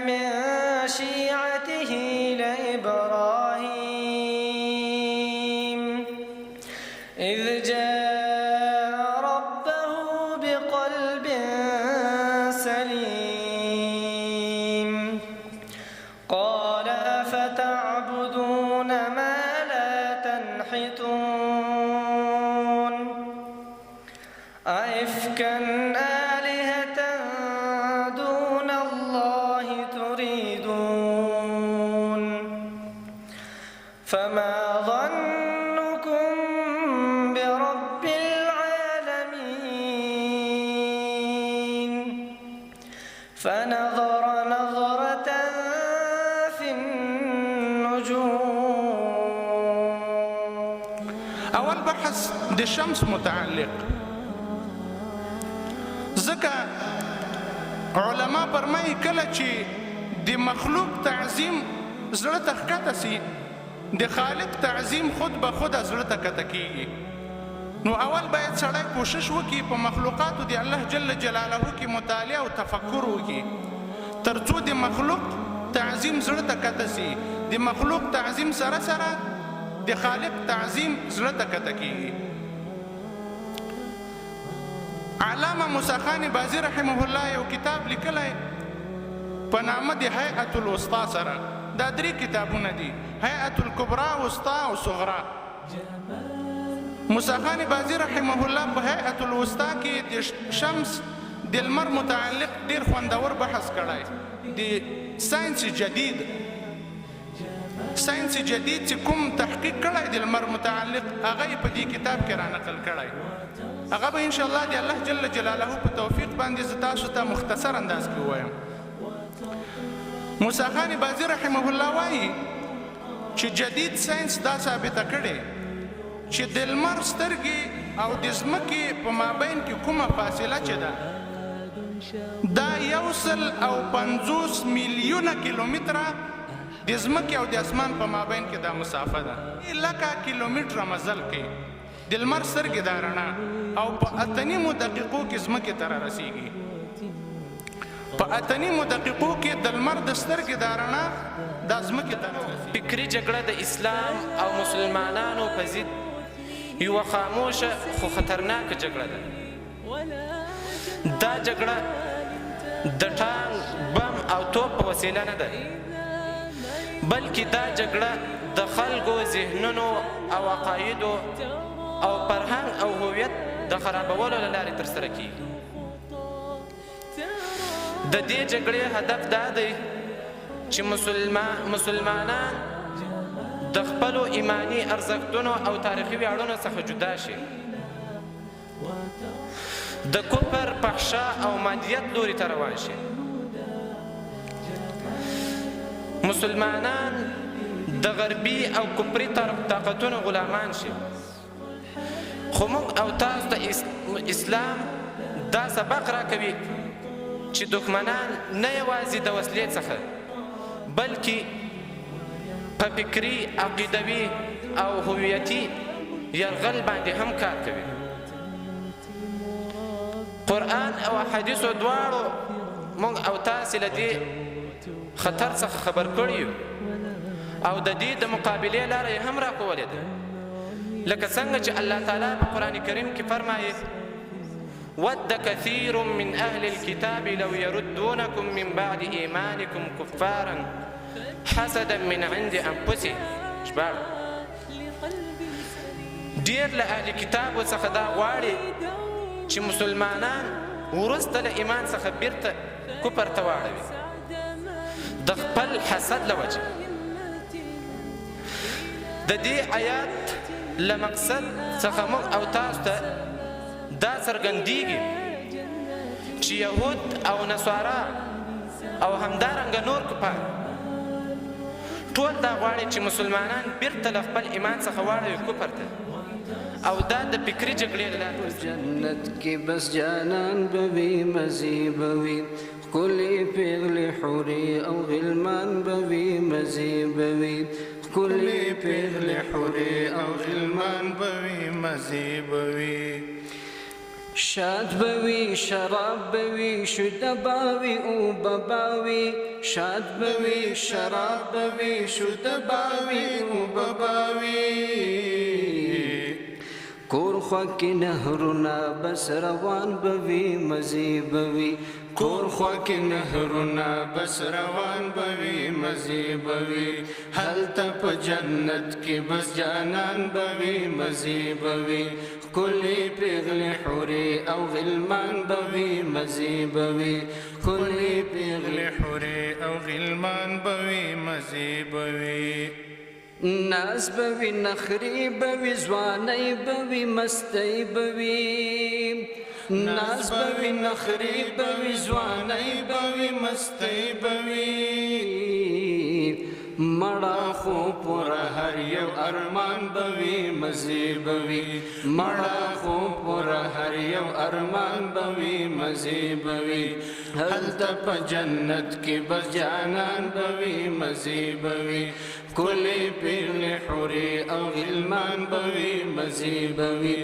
من شيعته لإبراهيم إذ جاء ربه بقلب سليم قال أفتعبدون ما لا تنحتون أئفكا آلهة دون الله تريدون فما ظنكم برب العالمين فنظر نظرة في النجوم. اول بحث د شمس متعلق ځکه علما فرمایي کله چې د مخلوق تعظیم زړه ته ښکته سي د خالق تعظیم خود به خود زړه ته کته کیږي. نو اول باید سړی کوشش وکړي په مخلوقاتو د الله جل جلاله کې مطالعه او تفکر وکړي تر څو د مخلوق تعظیم زړه ته کته سي د مخلوق تعظیم سره سره د خالق تعظیم زړه ته کته کیږي. علامه موسی خان بازی رحمه الله یو کتاب لیکلی په نامه د هیئة الوسطی سره. دا 3 کتابونه دي، هیئة الکبرى، وسطی او صغرا. موسی خان بازی رحمه الله په هیئة الوسطی کې د شمس د لمر متعلق ډیر خوندور بحث کړی. د ساینس جدید چې کوم تحقیق کړی د لمر متعلق هغه یې په دې کتاب کې رانقل کړی. هغه به انشاءالله د الله جل جلاله په توفیق باندې زه تاسو ته مختصر انداز کې ووایم. موسی خان بازی رحمه الله وایي چې جدید ساینس دا ثابته کړې چې د لمر سترګې او د ځمکې په مابین کې کومه فاصله چې ده دا 150 میلیونه کیلومتره د ځمکې او د اسمان په مابین کې دا مسافه ده. لکه کیلومتره مزل کوي د لمر سترګې دا رڼا او په 8 دقیقو کې ځمکې ته رارسېږي. په 8 دقیقو کې د لمر د سترګې دا رڼا دا ځمکې ته رارسېږي. فکري جګړه د اسلام او مسلمانانو په ضد یوه خاموشه خو خطرناکه جګړه ده. دا جګړه د ټانک، بم او توپ په وسیله نه ده، بلکې دا جګړه د خلکو ذهنونو او عقایدو او فرهنګ او هویت د خرابولو له لارې ترسره کیږي. د دې جګړې هدف دا دی چې مسلمانان د خپلو ایمانی ارزښتونو او تاریخي ویاړونو څخه جدا شي، د کفر، فحشا او مادیت لوري ته روان شي. مسلمانان د غربي او کفري طاقتونو غلامان شي. خو موږ او تاسو ته اسلام دا سبق راکوي چې دښمنان نه یوازې د وسلې څخه بلکې په فکري، عقیدوي او هویتي یرغل باندې هم کار کوي. قرآن او احادیثو دواړو موږ او تاسې له دې خطر څخه خبر کړي یو او د دې د مقابلې لاره یې هم راښولې ده، لکه څنګه چې الله تعالی په قرآن کریم کې فرمایي ود كثير من أهل الكتاب لو يردونكم من بعد إيمانكم كفارا حسدا من عند أنفسهم. ډېر له اهل کتابو څخه دا غواړي چې مسلمانان وروسته له ایمان څخه بیرته کفر ته واړوي د خپل حسد له وجې. د دې آیات له مقصد څخه موږ او تاسو ته دا څرګندېږي چې یهود او نصارا او همدارنګه نور کفار ټول دا غواړي چې مسلمانان بیرته له خپل ایمان څخه واړوي کفر ته، او دا د فکري جګړې له لارې. جنت کې بس جانان بوي مزي بوي ښکلې پېغلې حورې او غلمان بوي مزي بوي ښکلې پېغلې حورې او غلمان بوي مزي بوي. شاد بوي شراب بوي شده باوي او بباوي شاد بوي شراب بوي شده باوي او بباوي کور خوا کې نهرونه بس روان بوي مزي بوي کور خوا کې نهرونه بس روان بوي مزي بوي هلته په جنت کې بس جانان بوي مزي بوي كل بغل حوري أو غلمان بوي مزي بوي كل بغل حوري أو غلمان بوي مزي بوي ناس بوي نخري بوي زواني بوي مستي بوي ناس بوي نخري بوي زواني بوي مستي بوي مړه خو پر هر یو ارمان بوي مزي بوي مړه خو پر هر یو ارمان بوي مزي بوي هلته په جنت کې بس جانان بوي مزي بوي كل بغل حوري أو غلمان بوي مزي بوي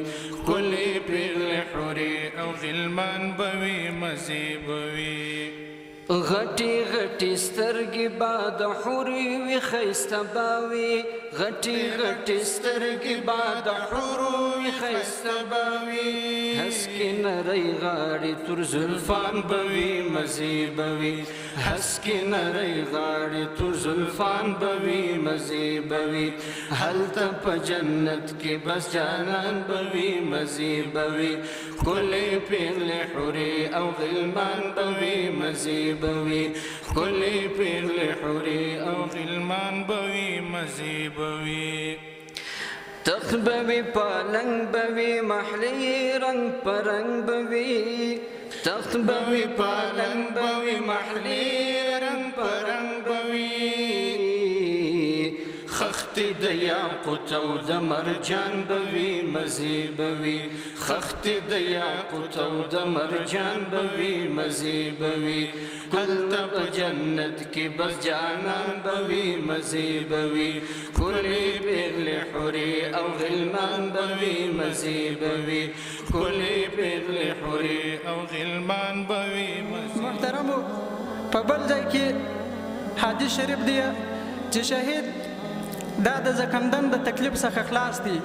كل بغل حوري أو غلمان بوي مزي بوي غټي غټي سترګې باد حوري وي خيسته باوي غټي غټي سترګې باد حوري وي خيسته باوي هسکي نري غاړي تر زلفان بوي مزي بوي هسکي نري غاړي تر زلفان بوي مزي بوي هلته په جنت کې بس جانان بوي مزي بوي كل بغل حوري أو غلمان بوي مزي بوي كل بغل حوري أو غلمان بوي مزي بوي تخت بوي پالنگ بوي محلي رنگ پرنگ بوي تخت بوي پالنگ بوي محلي رنگ پرنگ بوي خختی د یاقوت او د مرجان بوي مزي بوي خختی د یاقوت او د مرجان بوي مزي بوي هلته په جنت کې بس جانان بوي مزي بوي كل بغل حوري او غلمان بوي مزي بوي كل بغل حوري او غلمان بوي مزي محترمو په بل ځای کې حدیث شریف دی چې شهید دا د زکندن د تکلیف څخه خلاص دي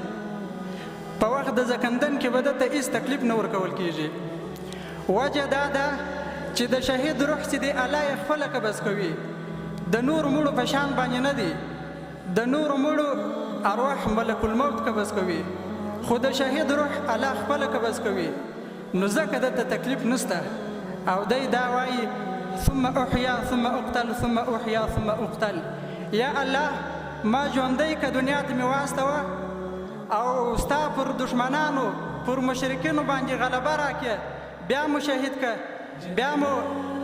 په وخت د زکندن کې به دته هیڅ تکلیف نه ورکول کیږي وجه دا ده چې د شهید روح چې دی الله یې خپله قبض کوي د نور مړو په شان باندې نه دی د نور مړو ارواح ملک الموت قبض کوي خو د شهید روح الله خپله قبض کوي نو ځکه دته تکلیف نشته او دی دا وایي ثم احیا ثم اقتل ثم احیا ثم اقتل یا الله ما ژوندی که دنیا ته مې واستوه او ستا پر دشمنانو پر مشرکینو باندې غلبه راکړې بیا مو شهید که بیا مو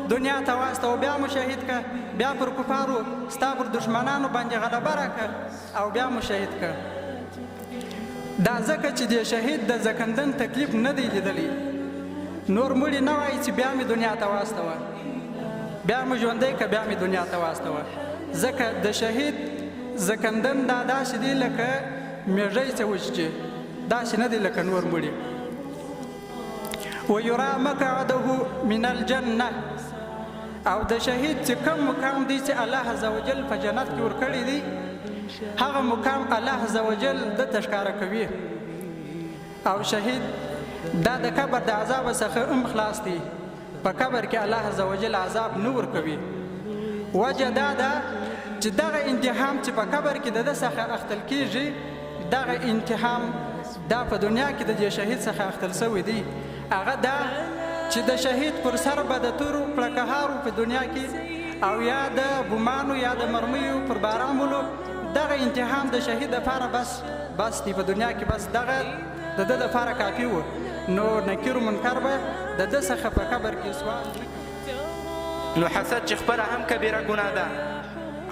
دنیا ته واستوه بیا مو شهید که بیا پر کفارو ستا پر دشمنانو باندې غلبه راکړه او بیا مو شهید که دا ځکه چې د شهید د زکندن تکلیف نه دی لیدلی نور مړي نه وایي چې بیا مې دنیا ته واستوه بیا مو ژوندی که بیا مې دنیا ته واستوه ځکه د شهید زکندن دا داسې دی لکه میږی څه وچیږي داسې نه دی لکه نور مړي ویرا مقعده من الجنه او د شهید چې کوم مقام دی چې الله عزوجل په جنت کې ورکړی دی هغه مقام الله عزوجل د تشکاره کوي او شهید دا د قبر د عذاب څخه هم خلاص دی په قبر کې الله عزوجل عذاب نه ورکوي وجه دا ده چې دغه انتحام چې په قبر کې د ده څخه اخیستل کیږي دغه انتحام دا په دنیا کې د دې شهید څخه اخیستل سوی دی هغه دا چې د شهید پر سر به د تورو پړکهارو په دنیا کې او یا د بومانو یا د مرمیو پر باران ولو دغه انتحام د شهید لپاره بس دی په دنیا کې بس دغه د ده لپاره کافي و نو نکیر و منکر به د ده څخه په قبر کې سوال نو حسد چې خپله هم کبیره ګناه ده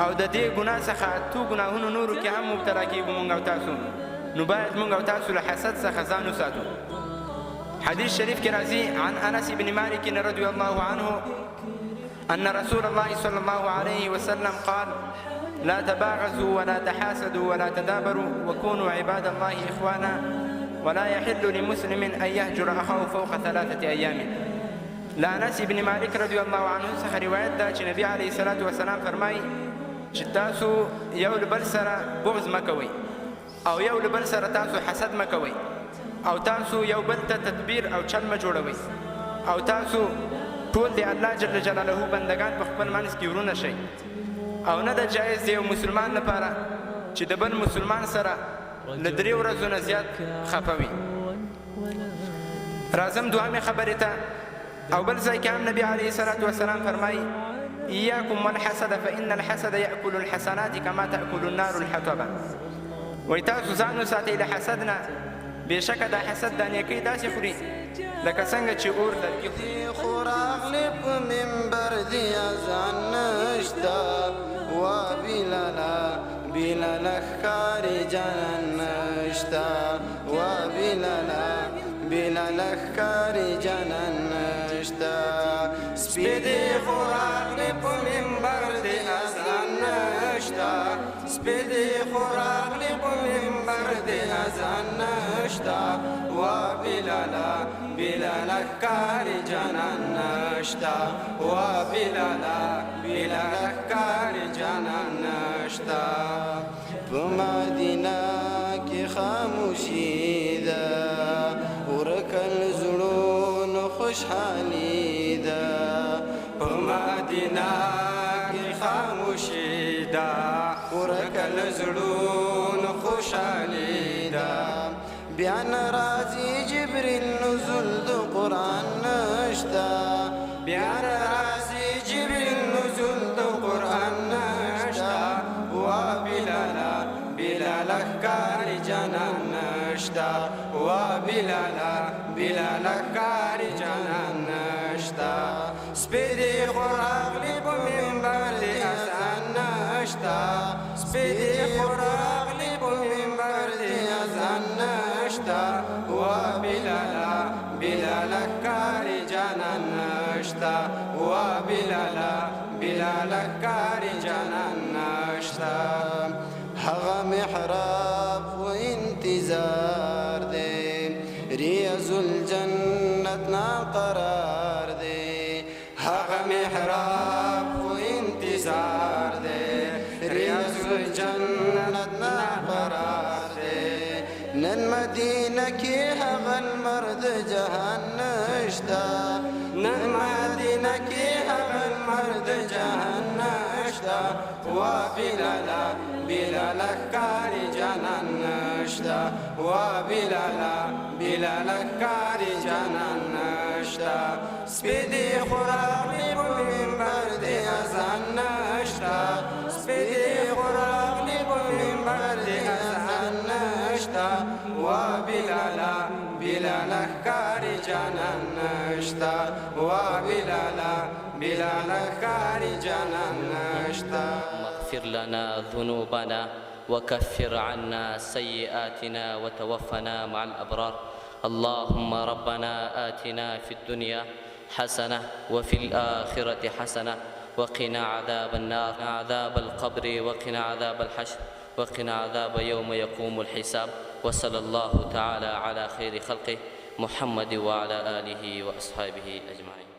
او د دې ګناه څخه اتو ګناهونو نورو کې هم مبتلا کېږو موږ او تاسو نو باید موږ او تاسو له حسد څخه ځان وساتو حديث شريف كرازي عن أنس بن مالك رضي الله عنه أن رسول الله صلى الله عليه وسلم قال لا تباغزوا ولا تحاسدوا ولا تدابروا وكونوا عباد الله إخوانا ولا يحل لمسلم أن يهجر أخاه فوق 3 أيام. له انس بن مالک رضی الله عنه څخه روایت ده چې نبی علیه الصلاة والسلام فرمایي چې تاسو یو له بل سره بغض مه کوئ او یو له بل سره تاسو حسد مه کوئ او تاسو یو بل ته تدبیر او چل مه جوړوئ او تاسو ټول د الله جل جلاله بندگان په خپل منځ کې ورونه شئ او نه ده جایز د یو مسلمان لپاره چې د بل مسلمان سره له 3 ورځو نه زیات خفه وي. راځم دوهمې خبرې ته. او بل ځای کې هم نبی علیه الصلاة والسلام فرمایي إياكم والحسد فإن الحسد يأكل الحسنات كما تأكل النار الحطب. وایي تاسو ځان وساتئ له حسد نه، بېشکه دا حسد دا نیکۍ داسې خوري لکه څنګه چې اور لرګي خوري. خو راغلی په منبر دی اذان نشته وا بلاله بلاله ښکاري جانان نشته وا بلاله بلاله ښکاري جانان نشته. سپی دی خو راغلی په منبر دی اذان نشته سپی دی خو راغلی په منبر دی اذان نشته وا بلاله بلاله ښکاري جانان نشته وا بلاله بلاله ښکاري جانان نشته. په مدینه کې خاموشي ده ورکل زړونو خوشحالي ده. په مدینه کې خاموشي ده ورکل زړونو خوشحالي ده. بیا راځي جبريل نزول د قرآن نشته بیا راځي جبريل نزول د قرآن نشته وا بلاله بلاله ښکاري جانان نشته وا بلاله بلاله ښکاري جانان نشته. سپی دی خو راغلی په منبر دی اذان نشته سپی دی خو راغلی په منبر دی اذان نشته وا بلاله بلاله ښکاري جانان نشته وا بلاله بلاله ښکاري جانان نشته. هغه محراب و انتظار دی ریاض الجنت نا قرار دی. هغه محراب و انتظار دی ریاض الجنت نا قرار دی. نن مدینه کې هغه المرد جهان نشته نن مدینه کې هغه المرد جهان نشته وا بلاله بلاله ښکاري جانان نشته وا بلاله بلاله ښکاري جانان نشته. سپی دی خو راغلی په منبر دی اذان نشته سپی دی خو راغلی په منبر دی اذان نشته وا بلاله بلاله ښکاري جانان نشته وا بلاله بلاله ښکاري جانان نشته. اغفر لنا ذنوبنا وكفر عنا سيئاتنا وتوفنا مع الأبرار. اللهم ربنا آتنا في الدنيا حسنة وفي الآخرة حسنة وقنا عذاب النار عذاب القبر وقنا عذاب الحشر وقنا عذاب يوم يقوم الحساب. وصلى الله تعالى على خير خلقه محمد وعلى آله وأصحابه أجمعين.